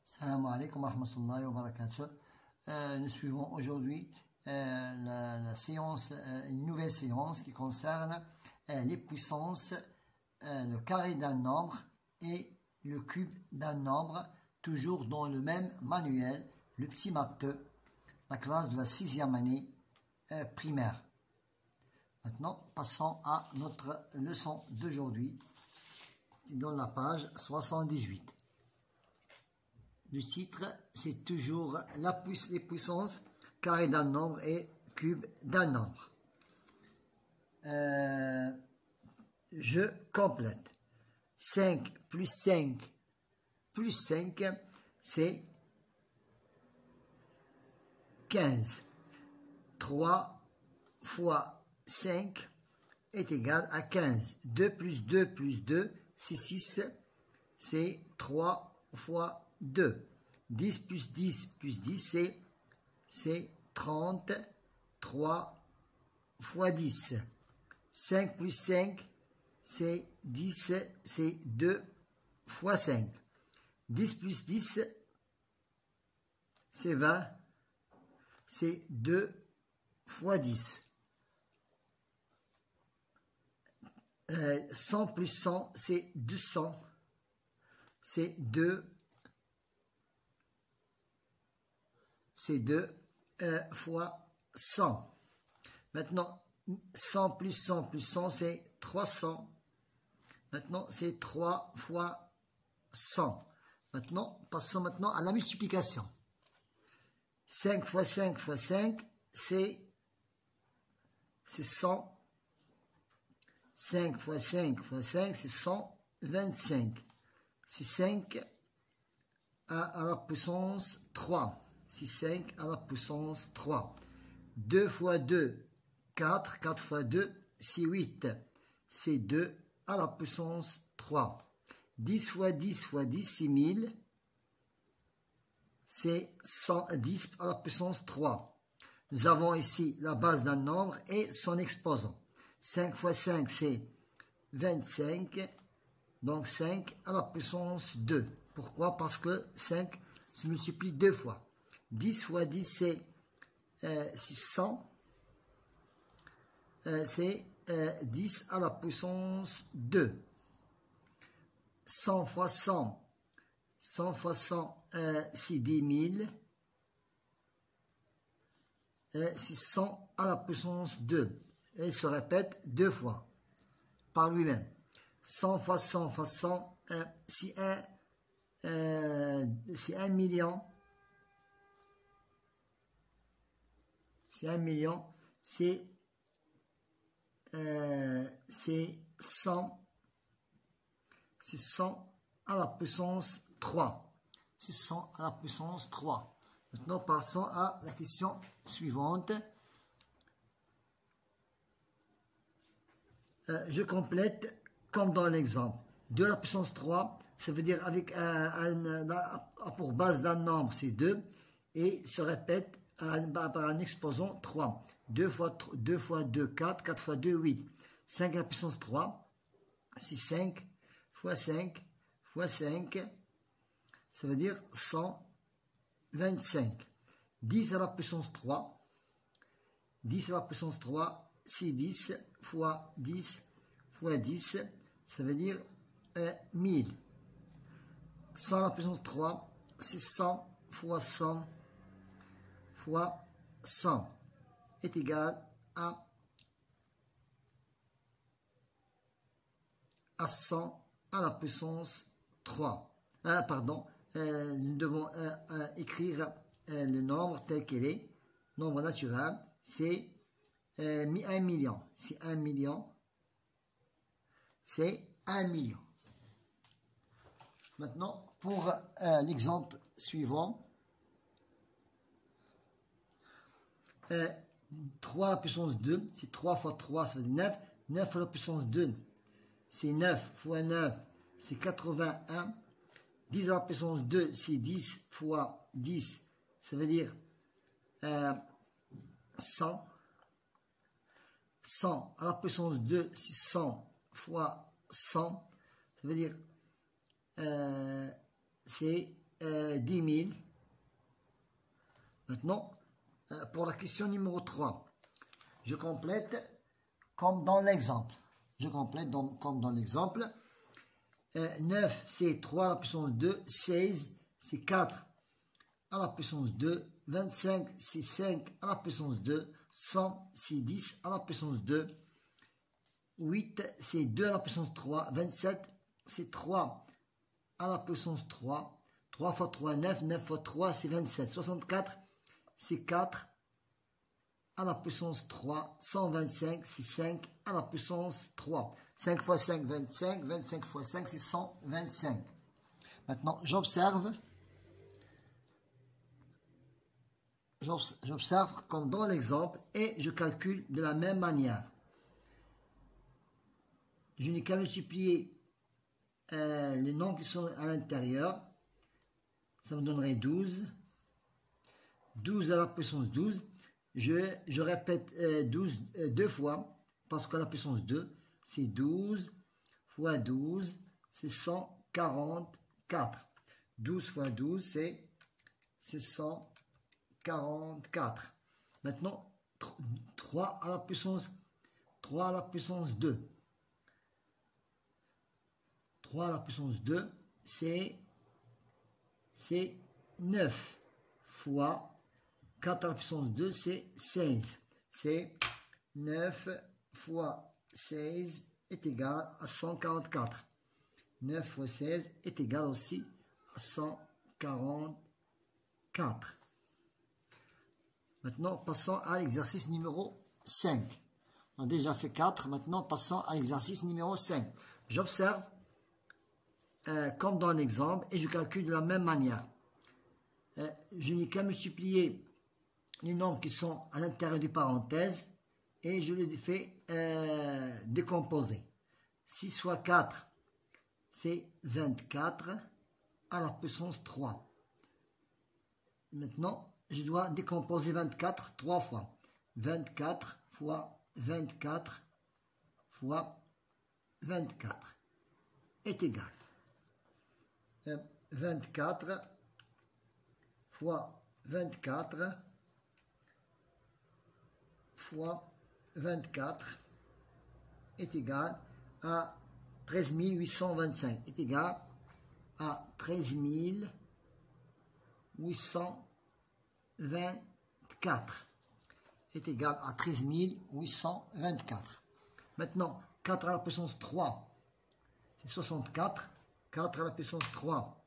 Salam alaikum wa rahmatullahi wa barakatuh. Nous suivons aujourd'hui la séance, une nouvelle séance qui concerne les puissances, le carré d'un nombre et le cube d'un nombre, toujours dans le même manuel, le petit matheux, la classe de la 6e année primaire. Maintenant, passons à notre leçon d'aujourd'hui, dans la page 78. Le titre, c'est toujours les puissances, carré d'un nombre et cube d'un nombre. Je complète. 5 plus 5 plus 5, c'est 15. 3 fois 5 est égal à 15. 2 plus 2 plus 2, c'est 6. C'est 3 fois 2. 10 plus 10 plus 10, c'est 30. 3 fois 10. 5 plus 5, c'est 10. C'est 2 fois 5. 10 plus 10, c'est 20. C'est 2 fois 10. 100 plus 100, c'est 200. C'est 2 fois 100. Maintenant, 100 plus 100 plus 100, c'est 300. Maintenant, c'est 3 fois 100. Maintenant, passons maintenant à la multiplication. 5 fois 5 fois 5, c'est 100. 5 fois 5 fois 5, c'est 125. C'est 5 à la puissance 3. C'est 5 à la puissance 3. 2 fois 2, 4. 4 fois 2, c'est 8. C'est 2 à la puissance 3. 10 fois 10 fois 10, c'est 1000. C'est 110 à la puissance 3. Nous avons ici la base d'un nombre et son exposant. 5 fois 5, c'est 25. Donc 5 à la puissance 2. Pourquoi? Parce que 5 se multiplie 2 fois. 10 fois 10, c'est 600. C'est 10 à la puissance 2. 100 fois 100. 100 fois 100, c'est 10 000. C'est 100 à la puissance 2. Et il se répète 2 fois par lui-même. 100 fois 100 fois 100, c'est 1 million. C'est 1 million. C'est 100. C'est 100 à la puissance 3. C'est 100 à la puissance 3. Maintenant, passons à la question suivante. Je complète comme dans l'exemple. 2 à la puissance 3, ça veut dire avec pour base d'un nombre, c'est 2. Et se répète par un exposant 3. 2 fois 2, 4. 4 fois 2, 8. 5 à la puissance 3, c'est 5 fois 5 fois 5. Ça veut dire 125. 10 à la puissance 3. 10 à la puissance 3, c'est 10 fois 10 fois 10. Ça veut dire 1000. 100 à la puissance 3, c'est 100 fois 100 fois 100 est égal à 100 à la puissance 3. Nous devons écrire le nombre tel qu'il est. Nombre naturel, c'est 1 million. C'est 1 million. C'est 1 million. Maintenant, pour l'exemple suivant, 3 à la puissance 2, c'est 3 fois 3, ça veut dire 9. 9 à la puissance 2, c'est 9 fois 9, c'est 81. 10 à la puissance 2, c'est 10 fois 10, ça veut dire 100. 100 à la puissance 2, c'est 100 fois 100, ça veut dire c'est 10 000. Maintenant, pour la question numéro 3, je complète comme dans l'exemple. Je complète comme dans l'exemple. 9, c'est 3 à la puissance 2. 16, c'est 4 à la puissance 2. 25, c'est 5 à la puissance 2. 100, c'est 10 à la puissance 2. 8, c'est 2 à la puissance 3. 27, c'est 3 à la puissance 3. 3 fois 3, 9. 9 fois 3, c'est 27. 64, c'est 4 à la puissance 3. 125, c'est 5 à la puissance 3. 5 fois 5, 25. 25 fois 5, c'est 125. Maintenant, j'observe comme dans l'exemple et je calcule de la même manière. Je n'ai qu'à multiplier les nombres qui sont à l'intérieur. Ça me donnerait 12. 12 à la puissance 12. Je répète 12 deux fois parce que la puissance 2, c'est 12 fois 12, c'est 144. 12 fois 12, c'est 144. Maintenant, 3 à la puissance 2. 3 à la puissance 2, c'est 9 fois 4 à la puissance 2, c'est 16. C'est 9 fois 16 est égal à 144. 9 fois 16 est égal aussi à 144. Maintenant, passons à l'exercice numéro 5. On a déjà fait 4. Maintenant, passons à l'exercice numéro 5. J'observe comme dans l'exemple et je calcule de la même manière. Je n'ai qu'à multiplier les nombres qui sont à l'intérieur des parenthèses et je les fais décomposer. 6 fois 4, c'est 24 à la puissance 3. Maintenant, je dois décomposer 24 3 fois. 24 fois 24 fois 24 est égal. 24 fois 24 fois 24 est égal à 13 825. Est égal à 13 824. Est égal à 13 824. Maintenant, 4 à la puissance 3, c'est 64. 4 à la puissance 3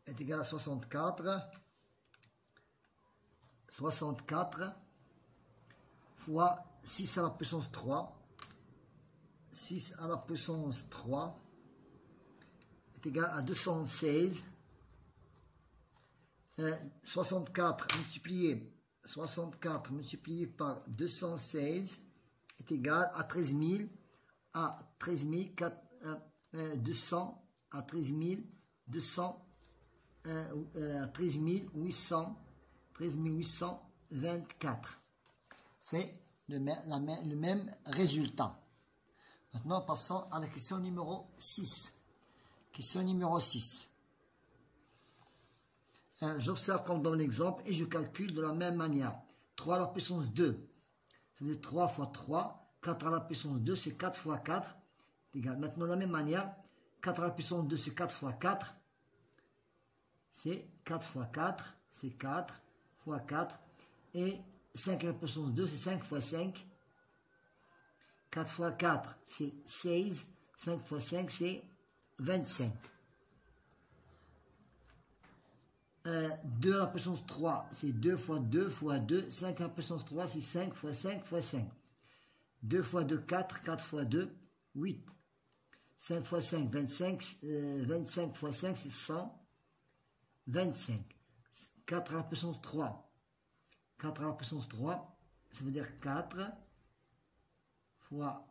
est égal à 64. 64 fois 6 à la puissance 3. 6 à la puissance 3 est égal à 216. 64 multiplié par 216 est égal à 13 000 à 13 200 à 13 200 à 13 824. C'est le même résultat. Maintenant, passons à la question numéro 6. Question numéro 6. J'observe comme dans l'exemple et je calcule de la même manière. 3 à la puissance 2, ça veut dire 3 fois 3. 4 à la puissance 2, c'est 4 fois 4. Égal. Maintenant, de la même manière, 4 à la puissance 2, c'est 4 fois 4. C'est 4 fois 4, c'est 4 fois 4. Et 5 à la puissance 2, c'est 5 fois 5. 4 fois 4, c'est 16. 5 fois 5, c'est 25. 2 à la puissance 3, c'est 2 fois 2 fois 2. 5 à la puissance 3, c'est 5 fois 5 fois 5. 2 fois 2, 4. 4 fois 2, 8. 5 fois 5, 25. 25 fois 5, c'est 125. 4 à la puissance 3. 4 à la puissance 3, ça veut dire 4 fois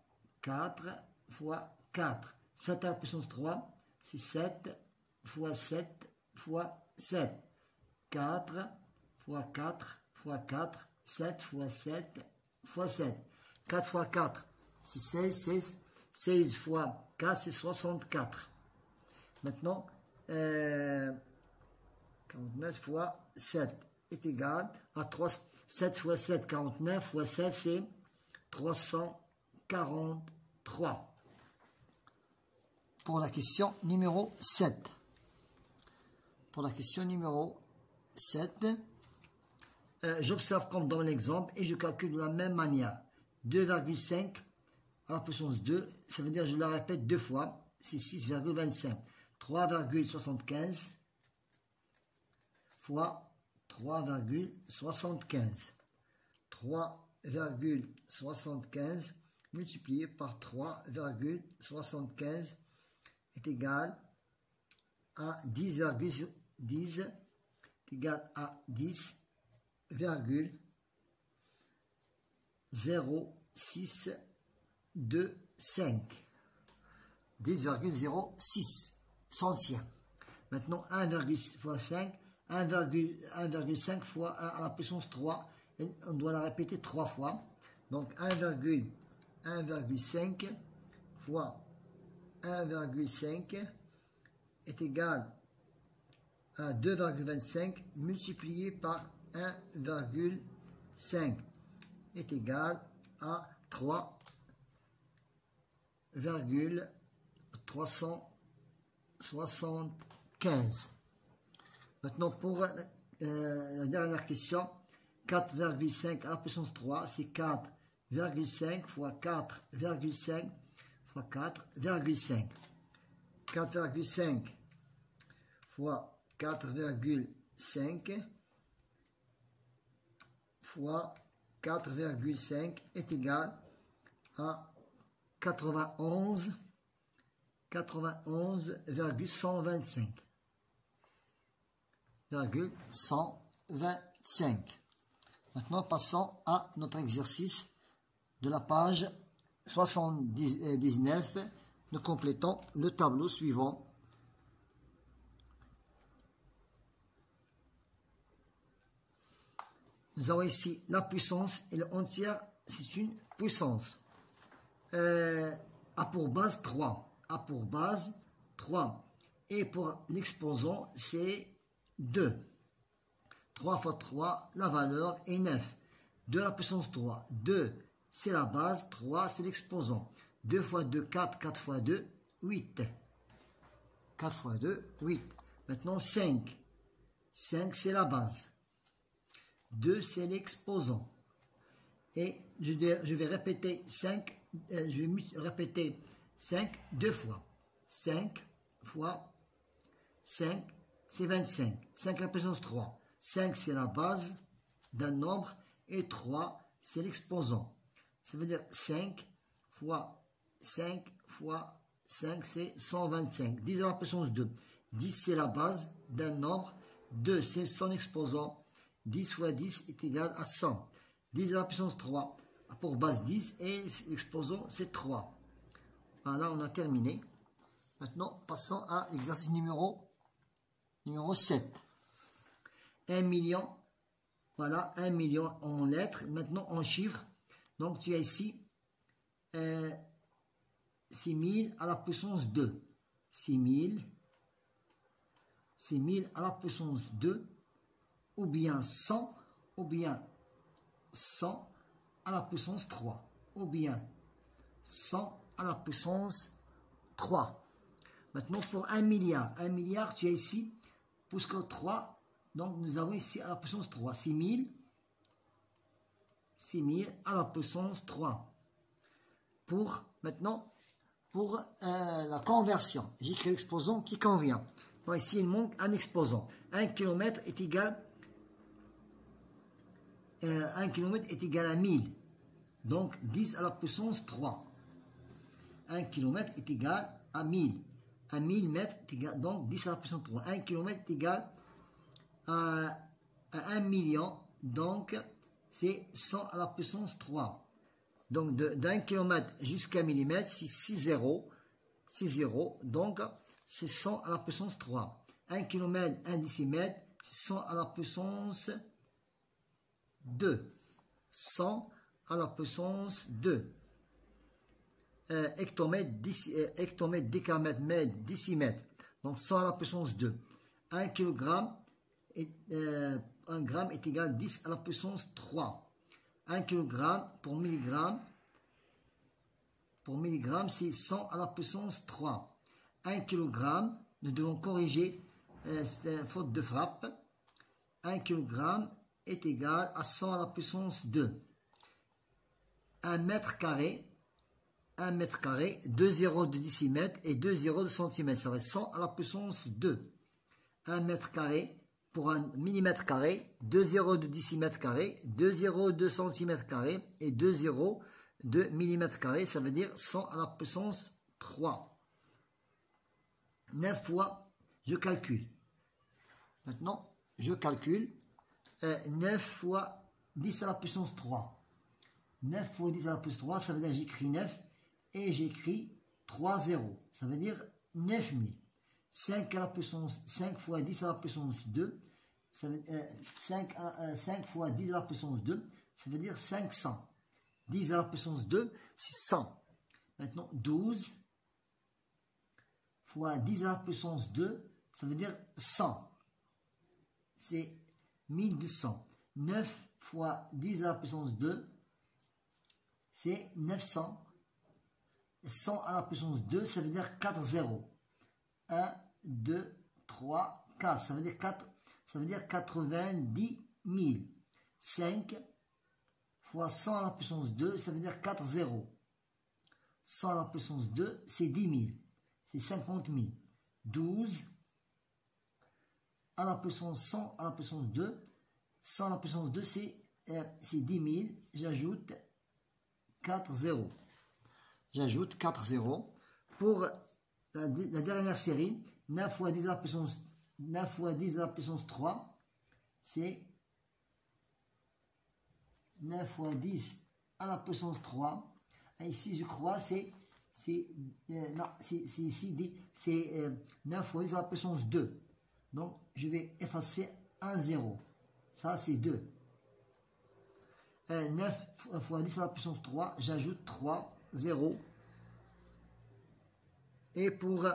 4 fois 4. 7 à la puissance 3, c'est 7 fois 7 fois 7. 4 fois 4 fois 4, 7 fois 7 fois 7. 4 fois 4, c'est 16. 16 fois 4, c'est 64. Maintenant, 49 fois 7 est égal à 3. 7 fois 7, 49 fois 7, c'est 343. Pour la question numéro 7. Pour la question numéro 7, j'observe comme dans l'exemple et je calcule de la même manière. 2,5 à la puissance 2, ça veut dire, je la répète deux fois, c'est 6,25. 3,75 fois 3,75. 3,75 multiplié par 3,75 est égal à 10,10 est égal à 10,0625. 10,06 centièmes. Maintenant, 1,5 fois 5, 1,5 fois 1 à la puissance 3. On doit la répéter 3 fois. Donc, 1,5 fois 1,5 est égal à 2,25 multiplié par 1,5 est égal à 3,375. Maintenant, pour la dernière question, 4,5 à la puissance 3, c'est 4,5 fois 4,5 fois 4,5. 4,5 fois 4,5 fois 4,5 est égal à 91,125. 125. Maintenant, passons à notre exercice de la page 79. Nous complétons le tableau suivant. Nous avons ici la puissance et le entière, c'est une puissance. A pour base 3. A pour base 3. Et pour l'exposant, c'est 2. 3 fois 3, la valeur est 9. 2 à la puissance 3. 2, c'est la base. 3, c'est l'exposant. 2 fois 2, 4. 4 fois 2, 8. 4 fois 2, 8. Maintenant, 5. 5, c'est la base. 2, c'est l'exposant. Et je vais répéter 5. Je vais répéter 5 deux fois. 5 fois 5, c'est 25. 5 à la puissance 3. 5, c'est la base d'un nombre. Et 3, c'est l'exposant. Ça veut dire 5 fois 5 fois 5, c'est 125. 10 à la puissance 2. 10, c'est la base d'un nombre. 2, c'est son exposant. 10 fois 10 est égal à 100. 10 à la puissance 3. Pour base 10 et l'exposant, c'est 3. Voilà, on a terminé. Maintenant, passons à l'exercice numéro 7. 1 million. Voilà, 1 million en lettres. Maintenant, en chiffres. Donc, tu as ici 6000 à la puissance 2. 6000 à la puissance 2. Ou bien 100. Ou bien 100 à la puissance 3. Ou bien 100 à la puissance 3. Maintenant, pour 1 milliard. 1 milliard, tu as ici, puisque 3, donc nous avons ici à la puissance 3. 6000 à la puissance 3. Maintenant, pour la conversion, j'écris l'exposant qui convient. Donc ici, il manque un exposant. 1 km est égal 1 km est égal à 1000. Donc 10 à la puissance 3. 1 km est égal à 1000. 1000 mètres est égal, donc 10 à la puissance 3. 1 km est égal à 1 million. Donc c'est 100 à la puissance 3. Donc d'un kilomètre jusqu'à millimètre, c'est 6 zéros. 6 zéros. Donc c'est 100 à la puissance 3. 1 km, 1 décimètre, c'est 100 à la puissance 2. 100 à la puissance 2. Hectomètre, décamètre, mètre, décimètre. Donc 100 à la puissance 2. 1 kg est, 1 gramme est égal à 10 à la puissance 3. 1 kg pour milligramme c'est 100 à la puissance 3. 1 kg, nous devons corriger cette faute de frappe. 1 kg est égal à 100 à la puissance 2. 1 mètre carré, 2 zéros de décimètre et 2 zéros de centimètre. Ça va être 100 à la puissance 2. 1 mètre carré pour 1 millimètre carré, 2 zéros de décimètre carré, 2 zéros de centimètre carré et 2 zéros de millimètre carré. Ça veut dire 100 à la puissance 3. 9 fois, je calcule. Maintenant, je calcule 9 fois 10 à la puissance 3. 9 fois 10 à la puissance 3, ça veut dire j'écris 9 et j'écris 3 zéros. Ça veut dire 9000. 5 fois 10 à la puissance 2, ça veut, 5 fois 10 à la puissance 2, ça veut dire 500. 10 à la puissance 2, c'est 100. Maintenant, 12 fois 10 à la puissance 2, ça veut dire 100. C'est 1200. 9 fois 10 à la puissance 2, c'est 900. 100 à la puissance 2, ça veut dire 4 zéros. 1, 2, 3, 4. Ça veut dire 4. Ça veut dire 90 000. 5 fois 100 à la puissance 2, ça veut dire 4 zéros. 100 à la puissance 2, c'est 10 000. C'est 50 000. 12 à la puissance 100 à la puissance 2. 100 à la puissance 2, c'est 10 000. J'ajoute 4 zéros. J'ajoute 4 zéros. Pour la dernière série, 9 fois 10 à la puissance 3, c'est 9 fois 10 à la puissance 3. Et ici, je crois, c'est 9 fois 10 à la puissance 2. Donc, je vais effacer un 0. Ça, c'est 2. 9 fois 10 à la puissance 3, j'ajoute 3 0. Et pour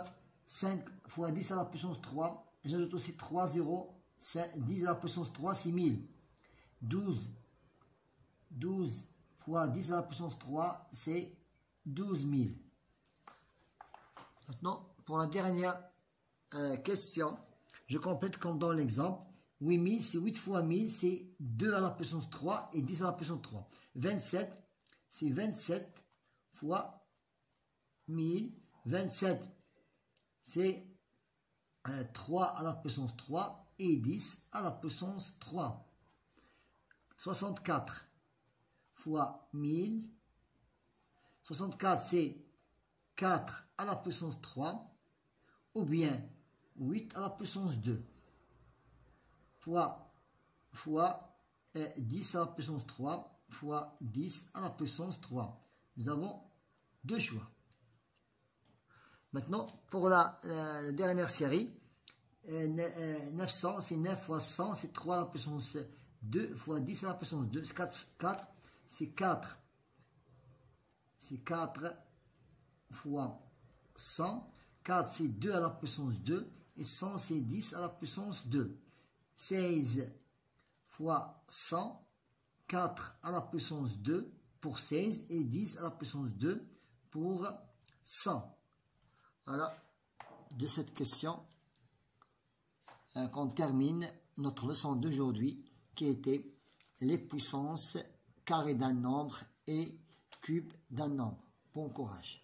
5 fois 10 à la puissance 3, j'ajoute aussi 3 0. 10 à la puissance 3, c'est 1000. 12 fois 10 à la puissance 3, c'est 12 000. Maintenant, pour la dernière question, je complète comme dans l'exemple. 8000, c'est 8 fois 1000, c'est 2 à la puissance 3 et 10 à la puissance 3. 27, c'est 27 fois 1000. 27, c'est 3 à la puissance 3 et 10 à la puissance 3. 64 fois 1000. 64, c'est 4 à la puissance 3 ou bien 8 à la puissance 2 fois 10 à la puissance 3 fois 10 à la puissance 3. Nous avons deux choix. Maintenant, pour la dernière série, 900, c'est 9 fois 100, c'est 3 à la puissance 2 fois 10 à la puissance 2. 4, c'est 4. C'est 4 fois 100. 4, c'est 2 à la puissance 2. Et 100, c'est 10 à la puissance 2. 16 fois 100. 4 à la puissance 2 pour 16. Et 10 à la puissance 2 pour 100. Voilà, de cette question qu'on termine notre leçon d'aujourd'hui qui était les puissances carrées d'un nombre et cubes d'un nombre. Bon courage.